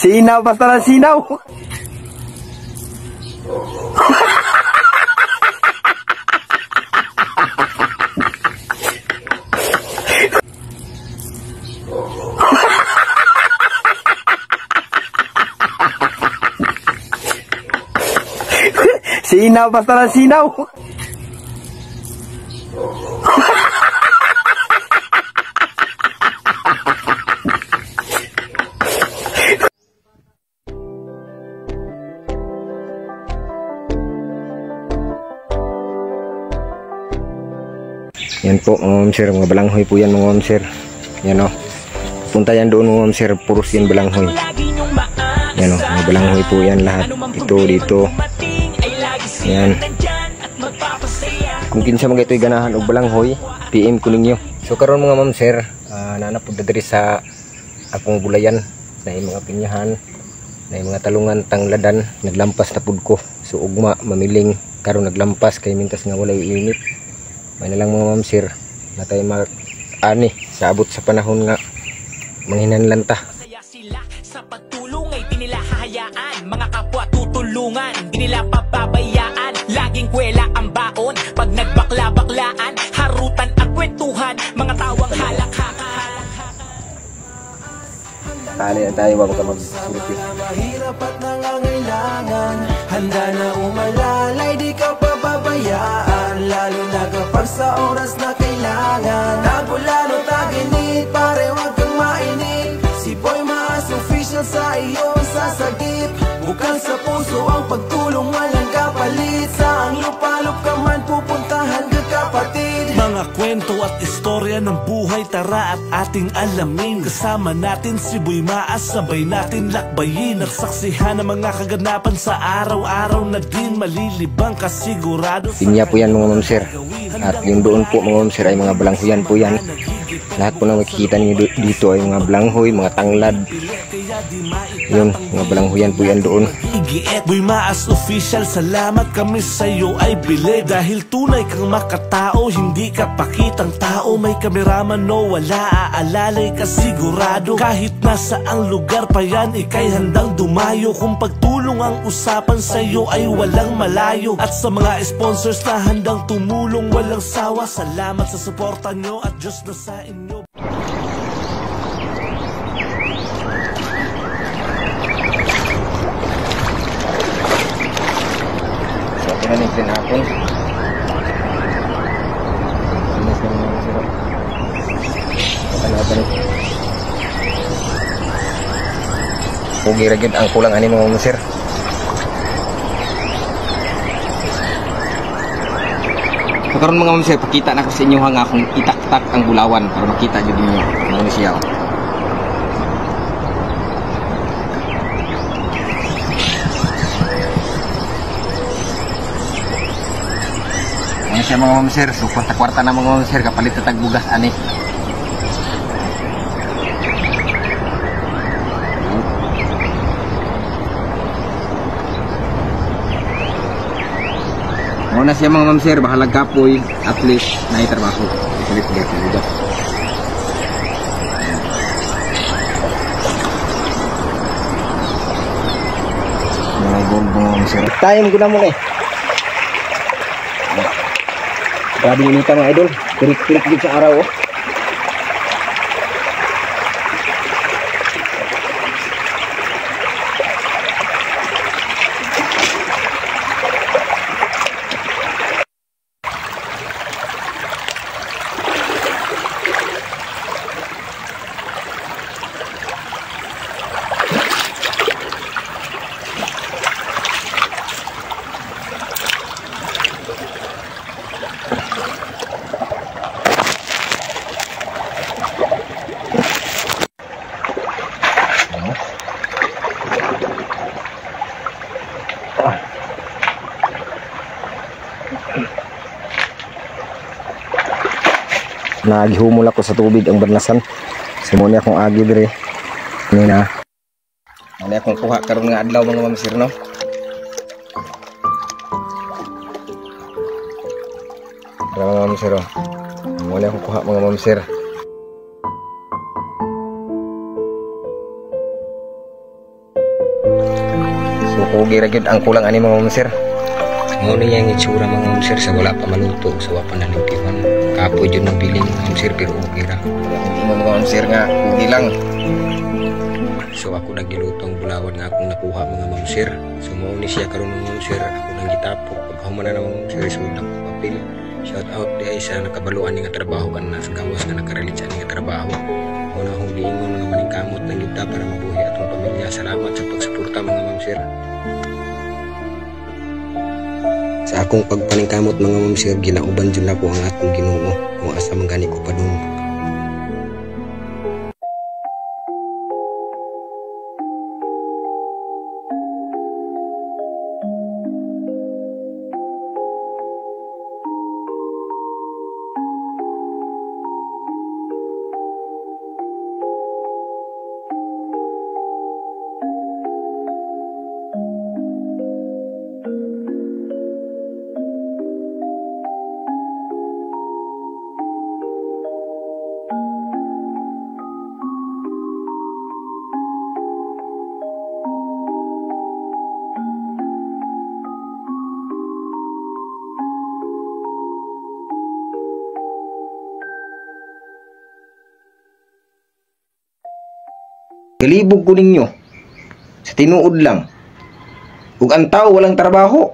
Sinaw, basta lang sinaw. Sinaw, basta lang sinaw. Yan po mga ma'am sir, mga balanghoy po yan mga ma'am sir. Yan o, punta yan doon mga ma'am sir, puros yan balanghoy. Yan o, mga balanghoy po yan lahat. Ito, dito. Yan. Kung kinsa mga ito'y ganahan o balanghoy, PM ko ninyo. So karon mga ma'am sir, nanapod na diri sa akong bulayan na yung mga pinyahan, na yung mga talungan, tangladan, naglampas na pud ko. So ugma, mamiling, karon naglampas kay mintas nga walay init. May na lang mga ma'am sir, na tayo ani sa abot sa panahon nga manghinanlan ta. Saya sila sa pagtulong ay di nila hahayaan, mga kapwa tutulungan, di nila pababayaan. Laging kwela ang baon, pag nagbakla-baklaan, harutan at kwentuhan, mga tawang halak-halak. Tali na tayo bago ka mag-sulti. Mahirap at nangangailangan, handa na umalalay, di ka pababayaan. Lalo na kapag sa oras na kailangan, tagulan o taginit, pare wag kang mainip. Si Boy Maas official sa iyong sasagip. Bukal sa puso ang pagtulong, walang kapalit. Saang lupalop ka man pupuntahan ka kapatid. Mga kwento at istorya ng buhay, tara at ating alamin. Kasama natin si Boy Maas, sabay natin lakbayin. Nagsaksihan ng mga kaganapan sa araw-araw na din malilibang kasigurado. Pinya po yan mga ma'am sir. At yung doon po mga ma'am sir ay mga balanghoyan po yan. Lahat po na makikita niyo dito ay mga balanghoy, mga tanglad. Yun, mga balanghoyan po yan doon. Boy Maas official, salamat kami sa'yo ay bili. Dahil tunay kang makatao, hindi ka pakitang tao. May kameraman no wala, aalalay ka sigurado. Kahit nasa ang lugar pa yan, ikay handang dumayo. Kung pagtulong ang usapan sa'yo ay walang malayo. At sa mga sponsors na handang tumulong walang sawa, salamat sa suporta nyo at Diyos na sa inyo. Manig din hapon. Alis na mga sirap. Ano. Pugi ragid ang kulang ani mga sir. Karon mga sir, pakita na ko sa inyo nga kung itak-tak ang bulawan para makita jud ninyo ano siya. Ano siya mga ma'am sir, so kwarta-kwarta na mga ma'am sir, kapalit na tagbugas ani. Muna siya mga ma'am sir, bahalag kapoy, at least naitrabaho. Palit-palit na bugas. Mga bulbo ma'am sir. Time ko na muna eh. Grabe yung inita mga idol. Pirik-pirik din sa araw oh. Nagihumol ako sa tubig ang barnasan. Simuni akong agi dire. Ini na. Ano akong kuha karon nga adlaw mga ma'am sir no. Tara mga ma'am sir, oh. Muna akong kuha mga ma'am sir. So kugi ra gyud ang kulang ani mga ma'am sir. Mao na yang itsura mga ma'am sir sa wala pa maluto sa wa pa nalimpiwan. Kapoy jud ng piling mga ma'am sir pero okay ra. Hindi mo mga ma'am sir nga kugi lang. So ako nagilutong bulawad nga akong nakuha mga ma'am sir. So mao ni siya karon mga ma'am sir, ako nang gitapok paghuman na mga ma'am sir isud ako papel. Shout out di ay sa nakabaluan ni nga trabaho kan na sa gawas nga nakarelate sa ni nga trabaho. Una akong giingon nga maningkamot ng yuta para mabuhi atong pamilya. Salamat sa pagsuporta mga ma'am sir. Sa akong pagpaningkamot mga ma'am sir, ginauban jud nako ang atong Ginoo. Kung asa man gani ko padung. Galibog ko ninyo sa tinuod lang. Ug ang tao walang trabaho,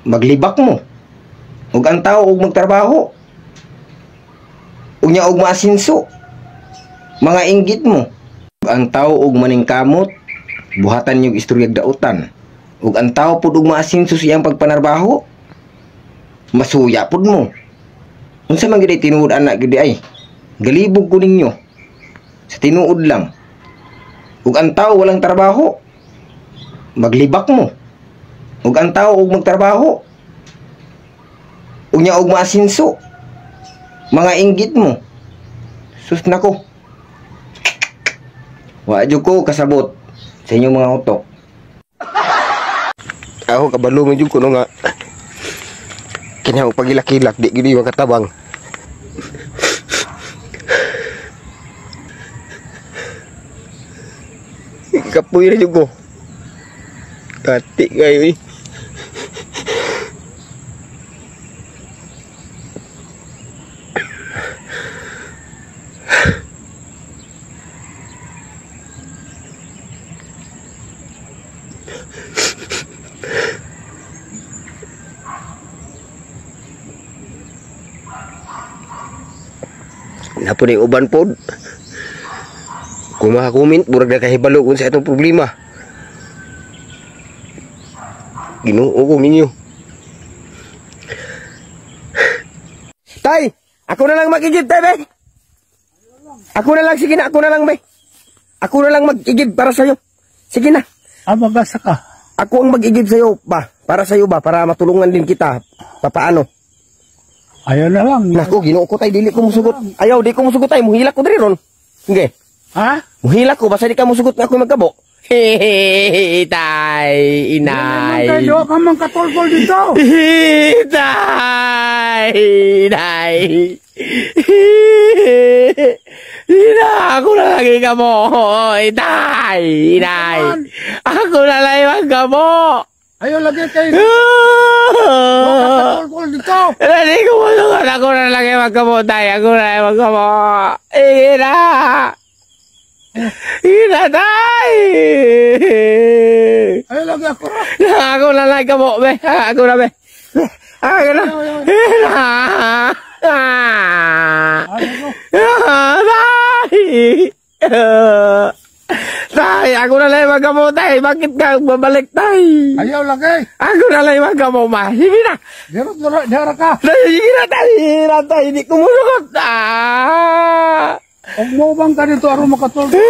maglibak mo. Ug ang tao og magtrabaho, ug nya og maasinso, mga inggit mo. Ug ang tao og maningkamot, buhatan niyo istoryag dautan. Ug ang tao pud og maasinso siyang pagpanarbaho, masuya pud mo. Unsa man gid tinuod anak gid ay? Galibog ko ninyo sa tinuod lang. Ug ang tao walang trabaho, maglibak mo. Ug ang tao og magtrabaho, ug nya og maasinso, mga inggit mo. Sus nako. Wa jud ko kasabot sa inyong mga utok. Ako kabalo man jud ko no nga. Kinaw pagilak-ilak di gid makatabang. Kapoy na juga. Kati kayo eh. Napo ni uban pod. Kung makakomment, burag na kahibalo kung sa itong problema. Ginoo ko ninyo. Tay! Ako na lang mag-igib, tay, be! Ako na lang, sige na, ako na lang, be! Ako na lang mag-igib para sa'yo. Sige na. Magasa ka. Ako ang mag-igib sa'yo, ba? Para sa'yo ba? Para matulungan din kita. Papaano? Ayaw na lang. Naku, Ginoo ko, tay, dili ko musugot. Ayaw, di ko musugot, tay. Muhilak ko diri ron. Sige. Ha? Muhilak ko, basta di ka musugot nga ako magkabo. Hehehe, tay, inay. Tayo ka mang katolpol dito. Tay, inay. Ina, ako na lagi ka mo. Tay, inay. Ako na lagi magkabo. Ayaw lagi kayo. Katolpol dito. Hindi ko musugot, ako na lagi magkabo, tay. Ako na lagi magkabo. Ina. Inatay! Ay, lagi ako ra. Ako na lang ka mo, be. Ako na, be. Ako na. Tay, ako na lang magkamo, tay. Bakit ka babalik, tay? Ayaw lagi. Ako na lang magkamo, ma. Sige na. Dira ka. Sige na, tay. Sige na, tay. Hindi ko musugot. Huwag mo bang ka dito aron makatulpol?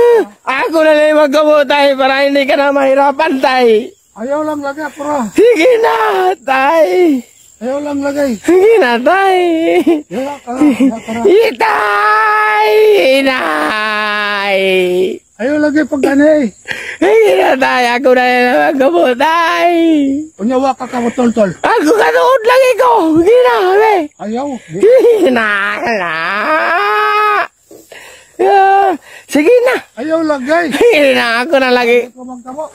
Ako na lang magkamo, tay. Para hindi ka na mahirapan, tay. Ayaw lang lagi ako ra. Sige na, tay. Ayaw lang lagi. Sige na, tay. Dira ka ra. Itay! Inay! Ayaw lagi pag gani. Sige na, tay. Ako na lang magkamo, tay. Unyawa ka ka tol. Ako kanood lang ikaw. Sige na, be. Ayaw. Hinala. Sige na. Ayaw lagay. Na ako na lagi. Kamang-kamo.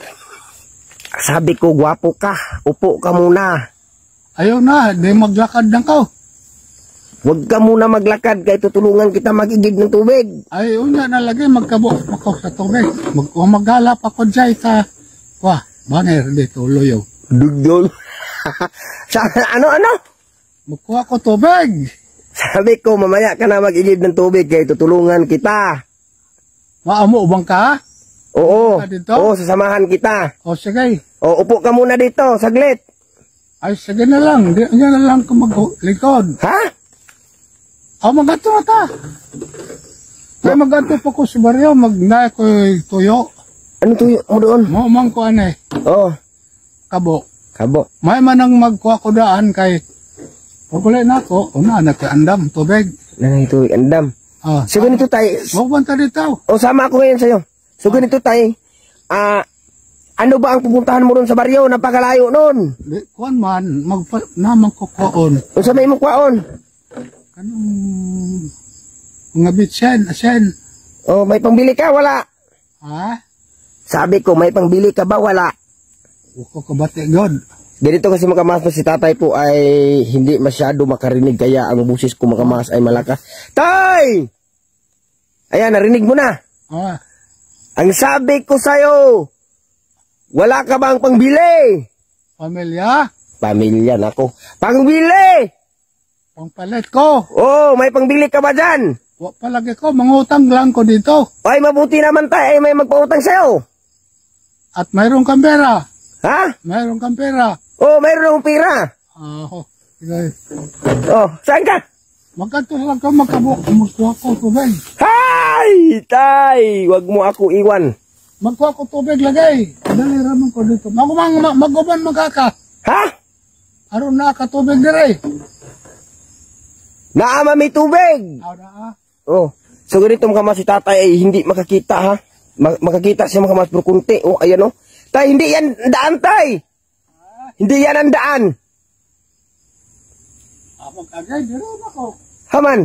Sabi ko, gwapo ka. Upo ka muna. Ayaw na. Di maglakad lang ka. Huwag ka muna maglakad kay tutulungan kita mag-igib ng tubig. Ayaw na nalagay. Magkabo ako sa tubig. Maghalap ako dyan sa... Wah, banger dito. Loyo. Dugdol. Ano? Magkuha ko tubig. Sabi ko, mamaya ka na mag-igib ng tubig kay tutulungan kita. Maamo ubang ka? Oo. Dito? Oo, sasamahan kita. O sige. O, upo ka muna dito, saglit. Ay, sige na lang. Di na lang ko maglikod. Ha? O, maganto na ta. Kaya maganto pa ko sa baryo. Magnay ko tuyo. Ano tuyo mo doon? Maumang ko anay. Oo. Kabo. Kabo. May manang magkuha ko daan kay... Pagulay na ako. Una, nagkaandam. Tubig. Nang tubig, andam. Ah, So, ganito tayo. magbanta dito. O, sama ako ngayon sa'yo. So, ganito tayo. Ano ba ang pupuntahan mo doon sa baryo? Napakalayo noon. Di, kuhan man, naman ko kuhaon. O, sa may mukwaon. Kanong mga bitsen, asen. O, may pangbili ka? Wala. Ha? Sabi ko, may pangbili ka ba? Wala. Uko ko bati god. Ganito kasi makamas si tatay po ay hindi masyado makarinig kaya ang busis ko makamas ay malakas. Tay! Ayan, narinig mo na. Ah, Ang sabi ko sa'yo, wala ka bang pangbili? pamilya, Pamilya nako. Pangbili! pangpalit ko. Oh, may pangbili ka ba dyan? Wa palagi ko, mangutang lang ko dito. Ay, mabuti naman tay, ay may magpautang sa'yo. At mayroong kang pera. Ha? Mayroong kang pera. Oh, mayroon akong pira. Sige. Oh, saan ka? Magkanto lang ko, magkuha ko tubig. Hay! Tay, wag mo ako iwan. Magkuha ko tubig lagay. Dali raman ko dito. Maguban magkaka. Ha? Aron na ka tubig dire. Naama may tubig. Oh, so ganito makamas si tatay ay hindi makakita ha. Makakita siya makamas pero kunti. Oh, ayan oh. Tay, hindi yan daan tay. Hindi yan ang daan. Magkagay, dire na ko. Haman.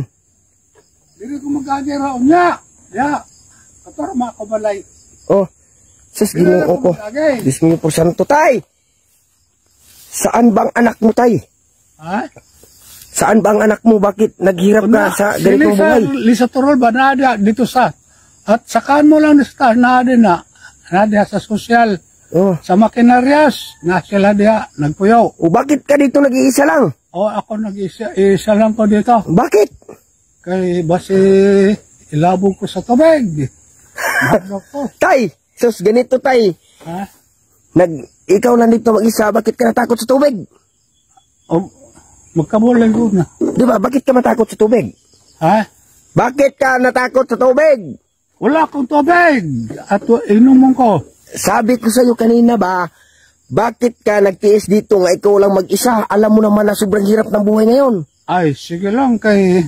Dire ko magkagay raon niya. Ya. Katorma ko balay. Oh, sus ginoo ko. Magkagay. 10,000% tay. Saan bang anak mo tay? Ha? Saan bang anak mo? Bakit naghirap ka sa ganitong buhay? Lisa Turol ba nada dito sa at sakaan mo lang sa nada sa sosyal Oh, sa makinarias na sila diha nagpuyaw. o bakit ka dito nag-iisa lang? O ako isa lang ko dito Bakit? kay basi ilabog ko sa tubig. Mahal ko. Tay, sus ganito tay. Ha? Ikaw lang dito mag-isa, bakit ka natakot sa tubig? O magkabulay ko na. Di ba, bakit ka matakot sa tubig? Ha? Bakit ka natakot sa tubig? Wala akong tubig at inuman ko. Sabi ko sa'yo kanina ba, bakit ka nagtiis dito nga ikaw lang mag-isa? Alam mo naman na sobrang hirap ng buhay ngayon. Ay, sige lang kay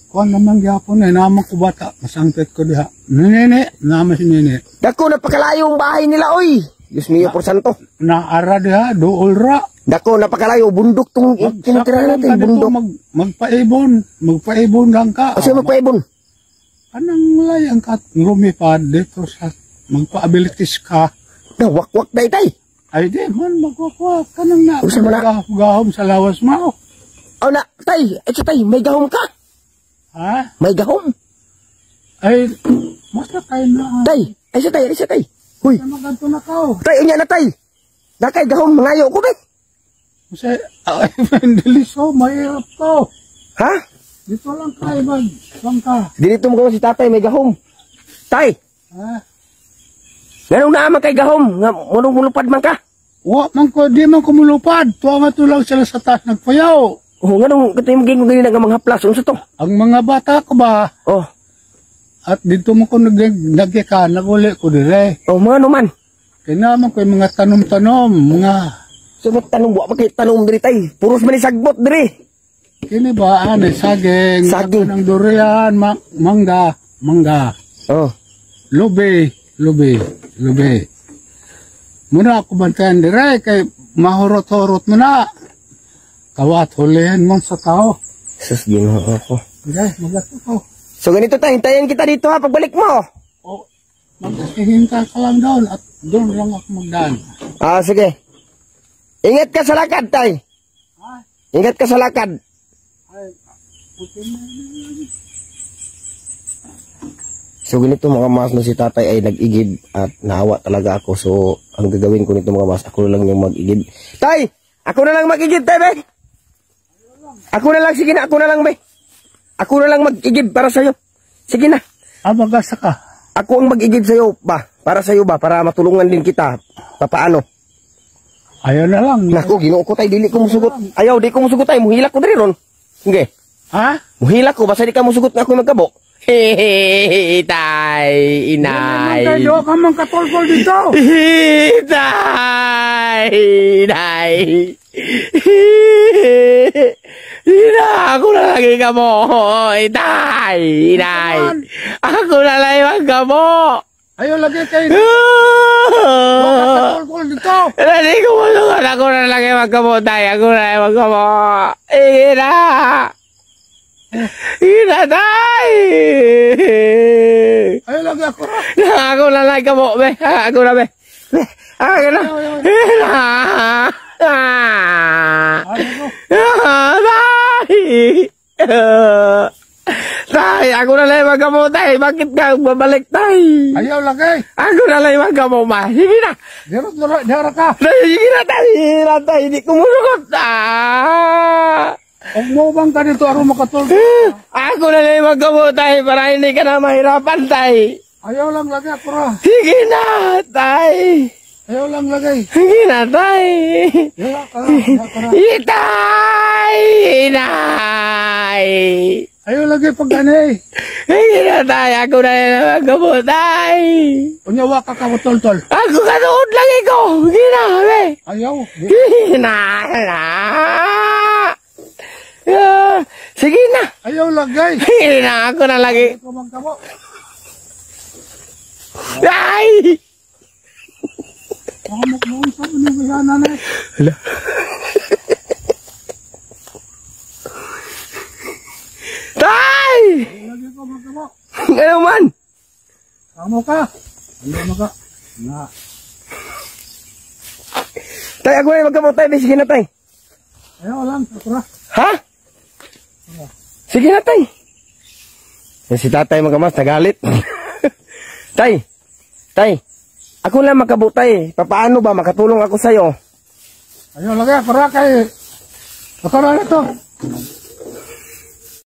kuan naman gyapon naman ko bata, masangkit ko diha. Nini, naman si Nini. Dako, napakalayo ang bahay nila, oy. Diyos mio por santo. Naara diha, dool ra. Dako, napakalayo. Bundok tong tinitirahan natin, bundok. Magpaibon lang ka. Kasi magpaibon. Anong layang ka lumipad dito sa magpa-abilities ka? Wakwak day, tay. Ay di man, magwakwak ka nang na. Usa mo na. Gahom sa lawas mo. Oh na, tay. Ito tay, may gahom ka. Ha? May gahom. Ay, masa kayo na. Tay, ay siya tay. Huy, Maganto na ka. tay, unya na tay. Nakay gahom, mangayo ko ba? Kasi, ay, mendelis ko, mahirap to. Ha? Dito lang kayo, man. Saan ka? Dito mo si tatay, may gahom. Tay, Ha? ganun na kay gahom. Nga, munong mulupad man ka. Di man kumulupad. Tuwa nga to lang sila sa taas nagpayaw. Oh, ganun, katay maging ganyan nga mga haplas. Unsa to? Ang mga bata ko ba? Oh, At dito mo ko nagyaka, naguli ko dire. oh, mga naman. Kaya naman ko yung mga tanom-tanom, mga... Sumot tanong, buwa makit tanong diri tay. Puros man sagbot diri. Kini ba, saging, Saging. ng durian, mangga, Oh, lubi. Muna ako bantayan dire, kay mahurot-hurot mo na. Kawat, hulihin mo sa tao. Sus, ginoo ko. Okay, magato ko. So ganito tay, hintayin kita dito ha, pagbalik mo. O, maghihinta ka lang doon at doon lang ako magdaan. Ah, sige. Ingat ka sa lakad, tay. Ingat ka sa lakad. Ay, putin na. So ganito mga mas, no, si tatay ay nag-igib at naawa talaga ako. So ang gagawin ko nito mga mas, ako na lang yung mag-igib. Tay! Ako na lang mag-igib, tay, be! Ako na lang, sige na, ako na lang, be. Ako na lang mag-igib para sa'yo. Sige na. Magasa ka. Ako ang mag-igib sa'yo, ba? Para sa'yo ba? Para matulungan din kita. Papaano? Ayaw na lang. Naku, ginoo ko tay, dili ko musugot. Ayaw, di ko musugot tay, muhila ko diri ron. Sige. Ha? Muhila ko, basta di ka musugot na ako magkabo. Hehehe, tay, inay. Hindi ka man katolkol dito. Tay, inay. Ina, ako na lagi ka mo. Tay, inay. Ako na lagi magkabo. Ayaw lagi kayo. Katolkol dito. Hindi ko musugot, ako na lagi magkabo, tay. Ako na lagi magkabo. Ina. Ina, tay! Ayaw lagi ako ra. Ako na lang ka mo, be. Ako na, be. Be, ako na. Ina! Tay! Tay, ako na lang magkamo, tay. Bakit ka babalik, tay? Ayaw lagi. Ako na lang magkamo, ma. Sige na. Dira ka. Sige na, tay. Sige na, tay. Hindi ko musugot. Huwag mo bang ka dito aron makatolkol? Ako na lang magkamo, tay. Para hindi ka na mahirapan, tay. Ayaw lang lagi ako ra. Sige na, tay. Ayaw lang lagi. Sige na, tay. Dira ka ra. Itay! Inay! Ayaw lagi pag ganay. Sige na, tay. Ako na lang magkamo, tay. Unyawa ka kabutol-tol. Ako katuod lagi ko. Sige na, be. Ayaw. Sige na. Sige na. Ayaw lagi. Sige na, ako na lagi. Ikaw magkabo. Ay! Makamok mo sa panibayanan eh. Hala. Tay! Lagi ko magkabo. Ano man? Kamo ka. Ano ka? Na. Tay, ako na magkamo, tay. Sige na, tay. Ayaw lang. Ako ra. Ha? Sige na, tay. Si tatay magamas, nagalit. Tay, tay. Ako lang makabutay. Papaano ba? Makatulong ako sa'yo. Ayaw lagi. Ako ra kay. Ako ra na to.